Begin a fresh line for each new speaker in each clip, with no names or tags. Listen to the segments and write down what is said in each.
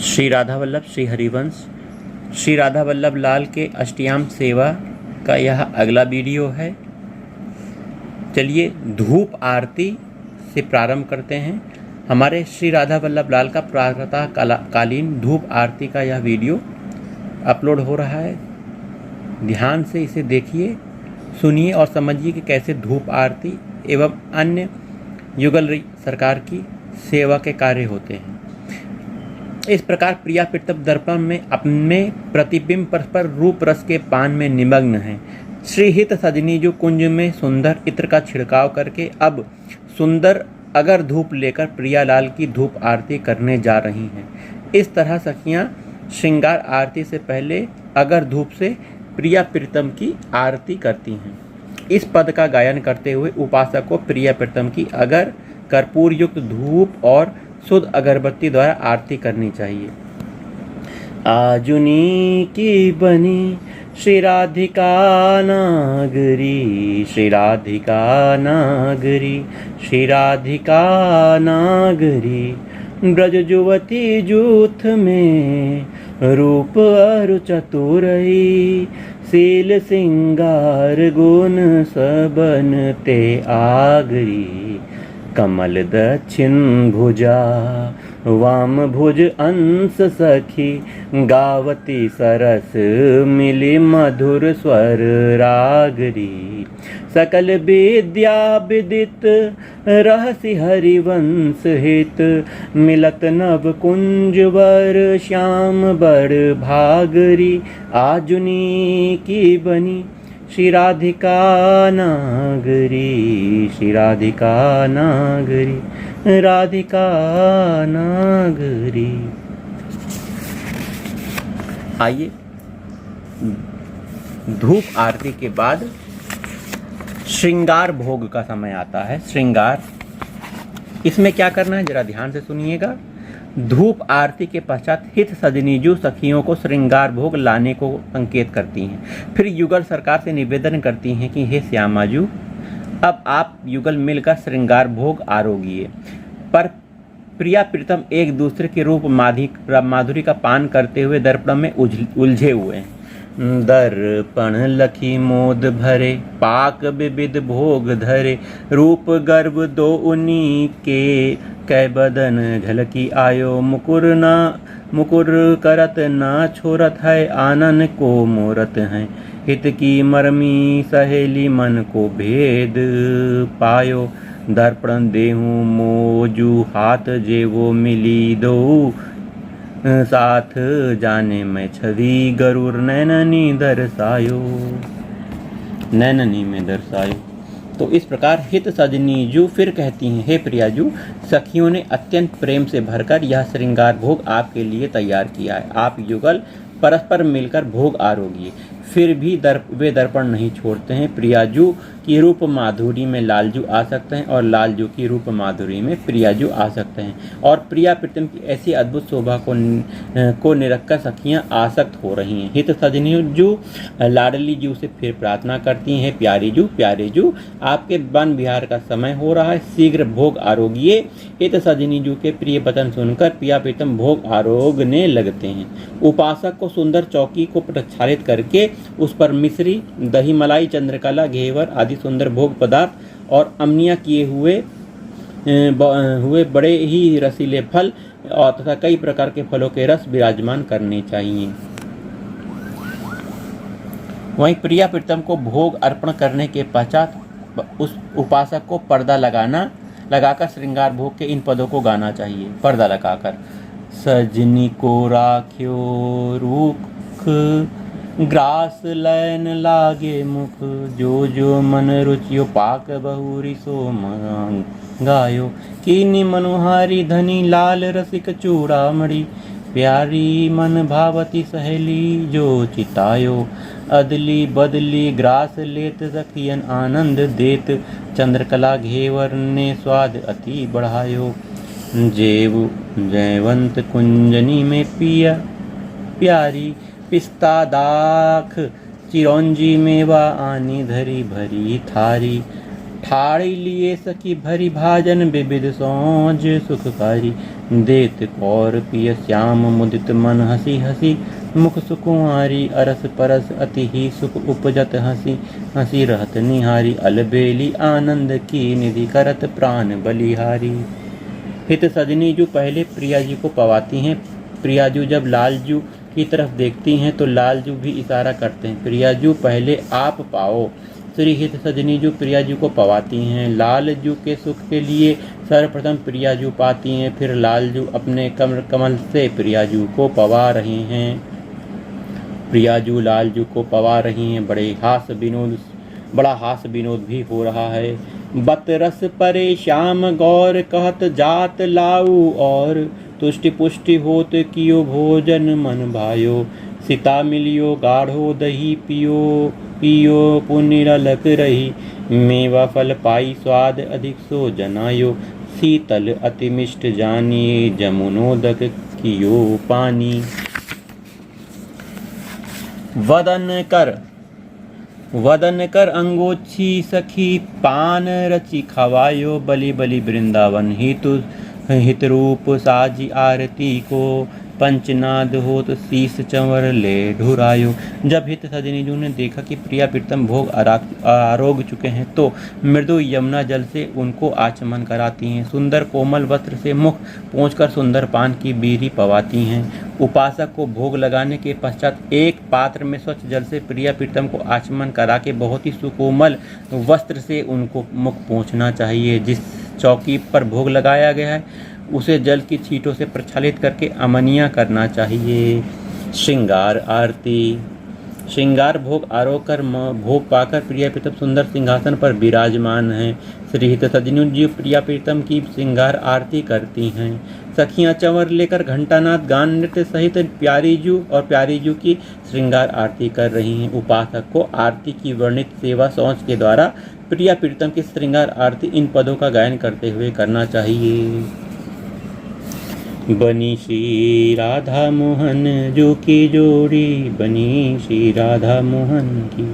श्री राधा वल्लभ श्री हरिवंश श्री राधा वल्लभ लाल के अष्टयाम सेवा का यह अगला वीडियो है। चलिए धूप आरती से प्रारंभ करते हैं। हमारे श्री राधा वल्लभ लाल का प्रातः कालीन धूप आरती का यह वीडियो अपलोड हो रहा है। ध्यान से इसे देखिए, सुनिए और समझिए कि कैसे धूप आरती एवं अन्य युगल सरकार की सेवा के कार्य होते हैं। इस प्रकार प्रिया प्रीतम दर्पण में अपने प्रतिबिंब परस्पर रूप रस के पान में निमग्न है। श्रीहित सजनी जो कुंज में सुंदर इत्र का छिड़काव करके अब सुंदर अगर धूप लेकर प्रियालाल की धूप आरती करने जा रही हैं। इस तरह सखियां श्रृंगार आरती से पहले अगर धूप से प्रिया प्रीतम की आरती करती हैं। इस पद का गायन करते हुए उपासक को प्रिया प्रीतम की अगर कर्पूर युक्त धूप और शुद्ध अगरबत्ती द्वारा आरती करनी चाहिए। आजुनी की बनी श्री राधिका नागरी, श्री राधिका नागरी, श्री राधिका नागरी, ब्रज जुवती जूथ में रूप अरु चतुरई, सील सिंगार गुण सबन ते आगरी, कमल दक्षिण भुजा वाम भुज अंश सखी, गावती सरस मिली मधुर स्वर रागरी, सकल विद्या विदित रहसि हरिवंश हित, मिलत नव कुंजवर श्याम बड़ भागरी, आजुनी की बनी श्री राधिका नागरी, श्री राधिका नागरी, राधिका नागरी। आइए धूप आरती के बाद श्रृंगार भोग का समय आता है। श्रृंगार, इसमें क्या करना है जरा ध्यान से सुनिएगा। धूप आरती के पश्चात हित सजनीजू सखियों को श्रृंगार भोग लाने को संकेत करती हैं। फिर युगल सरकार से निवेदन करती हैं कि हे श्यामाजू, अब आप युगल मिलकर श्रृंगार भोग आरोगिए। पर प्रिया प्रीतम एक दूसरे के रूप माधुरी का पान करते हुए दर्पण में उलझे हुए हैं। दर्पण लखी मोद भरे, पाक विविध भोग धरे, रूप गर्भ दो उन्हीं के, कै बदन झलकी आयो, मुकुर करत ना छोरत है, आनन को मोरत है, हित की मरमी सहेली मन को भेद पायो, दर्पण देहूँ मोजू हाथ जेवो मिली दो, साथ जाने में छवि गरुर नैननी दर्शायो, नैननी में दर्शायो। तो इस प्रकार हित सजनी जू फिर कहती हैं, हे प्रियाजू, सखियों ने अत्यंत प्रेम से भरकर यह श्रृंगार भोग आपके लिए तैयार किया है। आप युगल परस्पर मिलकर भोग आरोगिए। फिर भी वे दर्पण नहीं छोड़ते हैं। प्रियाजू की रूप माधुरी में लालजू आ सकते हैं और लालजू की रूप माधुरी में प्रियाजू आ सकते हैं। और प्रिया प्रीतम की ऐसी अद्भुत शोभा को निरखकर सखियां आसक्त हो रही हैं। हित सजनी जू लाडली जू से फिर प्रार्थना करती हैं, प्यारी जू, प्यारे जू, आपके वन विहार का समय हो रहा है, शीघ्र भोग आरोगिए। हित सजनी जू के प्रिय वचन सुनकर प्रिया प्रीतम भोग आरोगने लगते हैं। उपासक को सुंदर चौकी को प्रक्षालित करके उस पर मिश्री, दही मलाई, चंद्रकला, घेवर आदि सुंदर भोग पदार्थ और अमनिया किए हुए बड़े ही रसीले फल और तथा कई प्रकार के फलों के रस विराजमान करने चाहिए। वहीं प्रिया प्रीतम को भोग अर्पण करने के पश्चात उस उपासक को पर्दा लगाकर श्रृंगार भोग के इन पदों को गाना चाहिए। पर्दा लगाकर, सजनी को राख्यो रूख, ग्रास लैन लागे मुख, जो जो मन रुचियो पाक बहुरी सो मंगायो, कीनी मनोहारी धनी लाल रसिक चूड़ामणि, प्यारी मन भावती सहेली जो चितायो, अदली बदली ग्रास लेत सखियन आनंद देत, चंद्रकला घेवर ने स्वाद अति बढ़ायो, जयवंत कुंजनी में पिया प्यारी, पिस्ता दाख चिरौंजी मेवा आनी धरी भरी थारी, ठाड़ी लिए सखी भरी भाजन विविध सौज सुखकारी। देत कौर पिय श्याम मुदित मन हसी हसी। मुख सुकुमारी अरस परस अति ही सुख उपजत हसी। हसी रहत निहारी अलबेली आनंद की निधि करत प्राण बलिहारी। हित सजनी जो पहले प्रियाजू को पवाती हैं। प्रियाजू जब लालजू की तरफ देखती हैं तो लालजू भी इशारा करते हैं, प्रियाजू पहले आप पाओ। श्री हित सजनी जो प्रियाजू को पवाती हैं। लालजू के सुख के लिए सर्वप्रथम प्रियाजू पाती हैं, फिर लालजू अपने कमल से प्रियाजू को पवा रहे हैं। प्रियाजू लालजू को पवा रही हैं। बड़ा हास विनोद भी हो रहा है। बतरस परे श्याम गौर कहत जात लाऊ और। तुष्टि पुष्टि होत कियो भोजन मन भायो। सीता मिलियो गाढ़ो दही पियो। पियो पुण्य ललक रही। मेवा फल पाई स्वाद अधिक सो जनायो। शीतल अति मिष्ट जानिए जमुनोदक कियो पानी। वदन कर अंगोछी सखी पान रचि खवायो। बलि बलि वृंदावन हित रूप साजी आरती को। पंचनाद होत शीस चंवर ले ढुरायो। जब हित सजनीजू ने देखा कि प्रिया प्रीतम भोग आरोग चुके हैं तो मृदु यमुना जल से उनको आचमन कराती हैं। सुंदर कोमल वस्त्र से मुख पोंछकर सुंदर पान की बीरी पवाती हैं। उपासक को भोग लगाने के पश्चात एक पात्र में स्वच्छ जल से प्रिया प्रीतम को आचमन करा के बहुत ही सुकोमल वस्त्र से उनको मुख पोंछना चाहिए। जिस चौकी पर भोग लगाया गया है उसे जल की छींटों से प्रक्षालित करके अमनिया करना चाहिए। श्रृंगार आरती। श्रृंगार भोग आरोग कर भोग पाकर प्रिया प्रीतम सुंदर सिंहासन पर विराजमान हैं। श्री हित सजनी जी प्रिया प्रीतम की श्रृंगार आरती करती हैं। सखियां चंवर लेकर घंटानाद गान नृत्य सहित प्यारीजू की श्रृंगार आरती कर रही हैं। उपासक को आरती की वर्णित सेवा सौंच के द्वारा प्रिया प्रीतम की श्रृंगार आरती इन पदों का गायन करते हुए करना चाहिए। बनी श्री राधा मोहन जो की जोड़ी। बनी श्री राधा मोहन की।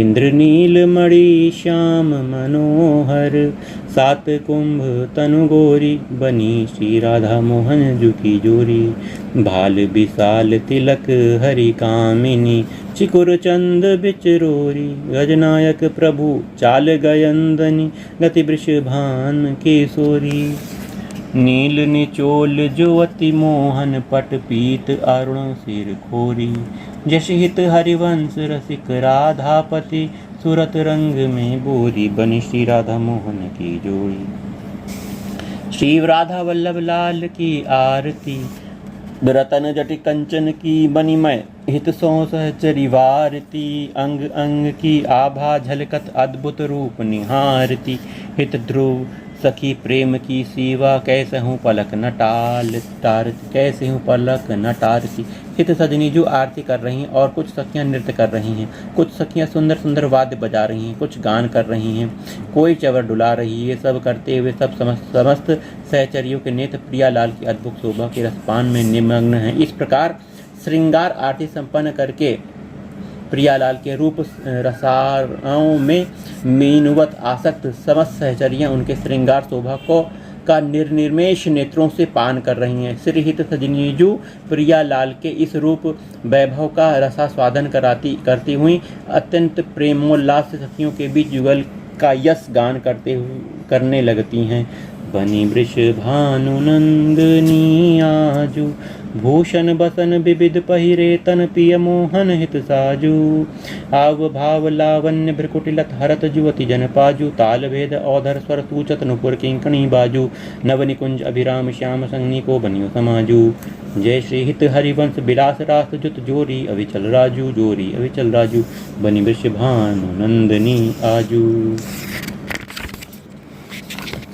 इंद्रनील मणि श्याम मनोहर। सात कुंभ तनु गोरी। बनी श्री राधा मोहन जो की जोड़ी। भाल विशाल तिलक हरि कामिनी। चिकुर चंद बिचरोरी। गजनायक प्रभु चाल गयंदनी। गति वृषभान केशोरी। नील निचोल जो अति मोहन पट पीत अरुण सिर खोरी। जश हित हरिवंश रसिक राधापति। सुरत रंग में बोरी। बनी श्री राधा मोहन की जोड़ी। श्री राधा वल्लभ लाल की आरती। रतन जटि कंचन की बनी मैं हित सो सहचरी वारती। अंग अंग की आभा झलकत अद्भुत रूप निहारती। हित ध्रुव सखी प्रेम की सीवा। कैसे हूँ पलक न टारती। कैसे हूँ पलक न टारती। हित सजनी जो आरती कर रही हैं और कुछ सखियाँ नृत्य कर रही हैं। कुछ सखियाँ सुंदर सुंदर वाद्य बजा रही हैं। कुछ गान कर रही हैं। कोई चवर डुला रही है। सब करते हुए सब समस्त सहचरियों के नेत्र प्रियालाल की अद्भुत शोभा के रसपान में निमग्न हैं। इस प्रकार श्रृंगार आरती संपन्न करके प्रियालाल के रूप रसाओं में मीनुवत आसक्त समस्त सहचरियां उनके श्रृंगार शोभा का निर्निमेष नेत्रों से पान कर रही हैं। श्री हित सजनीजू प्रियालाल के इस रूप वैभव का रसास्वादन करती हुई अत्यंत प्रेमोल्लास से सखियों के बीच युगल का यश गान करने लगती हैं। बनी वृषभानु नंदनी आजू। भूषण बसन विविध पहिरे तन पिय मोहन हित साजू। आव भाव लावण्य भ्रकुटिलत हरत जुवति जन पाजू। ताल भेद औधर स्वर सूचत नुपुर किंकणी बाजू। नव निकुंज अभिराम श्याम संगनी को बनियो समाजू। जय श्री हित हरिवंश विलास रास जुत जोरी। अविचल राजू जोरी अविचल राजू। बनी वृषभानु नंदनी आजू।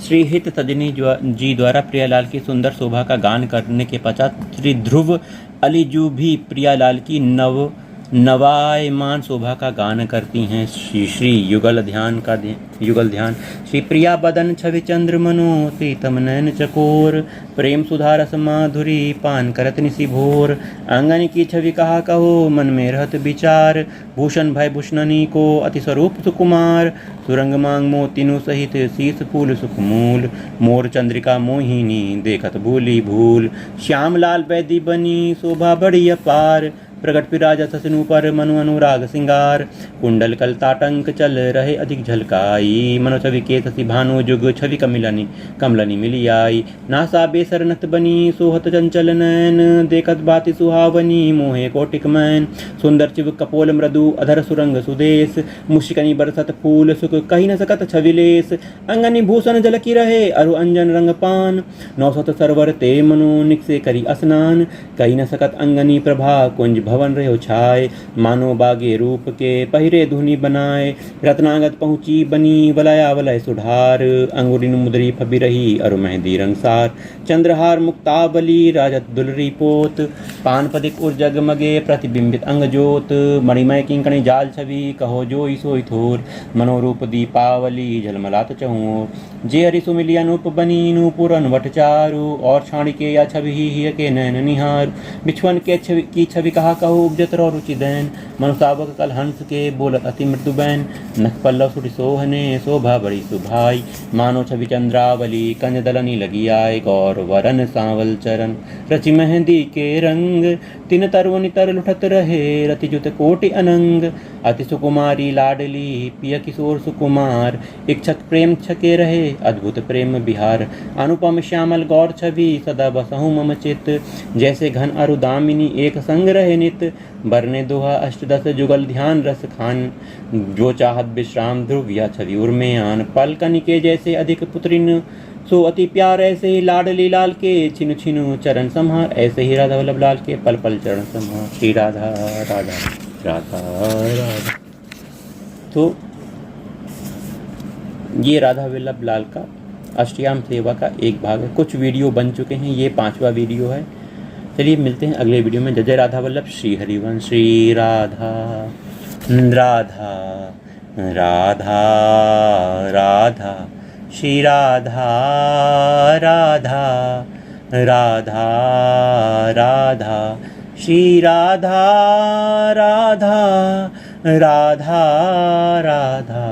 श्री हित सजनी जी द्वारा प्रियालाल की सुंदर शोभा का गान करने के पश्चात श्री ध्रुव अलीजू भी प्रियालाल की नव नवायमान शोभा का गान करती हैं श्री श्री युगल ध्यान का युगल ध्यान। श्री प्रिया बदन छवि चंद्र मनो सीतम नयन चकोर, प्रेम सुधा रस माधुरी पान करत निशि भोर। आंगन की छवि कहा कहो मन में रहत विचार, भूषण भय भूषणनी को अति स्वरूप सुकुमार। सुरंग मांग मोतिनु सहित शीस फूल सुखमूल, मोर चंद्रिका मोहिनी देखत भूली भूल। श्याम लाल वैदी बनी शोभा बड़ी अपार, प्रगट पिराजा ससनु पर मनु अनुराग सिंगार। कुंडल कल ताटंक चल रहे अधिक झलकाई, मनो छवि के शशि भानु जुग छवि कमलनी मिली आई। नासा बेसर नत बनी सोहत चंचल नयन, देखत बाति सुहावनी मोहे कोटिक मैन। सुंदर चिव कपोल मृदु अधर सुरंग सुदेश, मुशिकनी बरसत फूल सुख कही न सकत छविलेश। अंगनी भूषण झलकी रहे अरु अंजन रंग पान, नौसत सरवर ते मनो निकसे करी स्नान। कही न सकत अंगनी प्रभा कुंज भवन रहो छाए, मानो बागे रूप के पहिरे धुनी बनाए। रत्नागत पहुँची बनी वलया वलय सुधार, अंगुरिन मुदरी फबी रही अरु मेहंदी रंगसार। चंद्रहार मुक्तावली राजत दुलरी पोत, पान पदिक उर जगमगे प्रतिबिंबित अंग जोत। मणिमय किंकणी जाल छवि कहो जोई सोई थोर, मनोरूप दीपावली झलमलात चहुओर। जे हरि सुमिली अनूप बनी नूपुर अनवट चारु, और छाणी के या छवि ही के नैन निहार। बिछुअन के की छवि कहा कहो उपजत रो रुचि दैन, मनुसावक कल हंस के बोलत अति मृदु बैन। नख पल्लव सुट सोहने शोभा बड़ी सुभाई, मानो छवि चंद्रावली कंज दलनी लगी आए। गौर वरन सांवल चरण रचि मेहंदी के रंग, तिन तरुनि तर लुठत रहे रतिजुत कोटि अनंग। अति सुकुमारी लाडली पिय किशोर सुकुमार, इच्छक प्रेम छके रहे अद्भुत प्रेम बिहार। अनुपम श्यामल गौर छवि सदा बसहु मम चित, जैसे घन अरु दामिनी एक संग रहे नित। बरने दोहा अष्टदश जुगल ध्यान रस खान, जो चाहत विश्राम ध्रुव या छवि उर्मे आन। पल कनिके जैसे अधिक पुत्रिन सो अति प्यार, ऐसे ही लाडली लाल के छिनु छिनु चरण संहार। ऐसे ही राधा वल्लभ लाल के पल पल चरण संहार। श्री राधा राधा राधा राधा। तो ये राधा वल्लभ लाल का अष्टयाम सेवा का एक भाग है। कुछ वीडियो बन चुके हैं, ये 5वां वीडियो है। चलिए मिलते हैं अगले वीडियो में। जय जय राधा वल्लभ। श्री हरिवंश। श्री राधा राधा राधा राधा, श्री राधा राधा राधा राधा, श्री राधा राधा राधा राधा।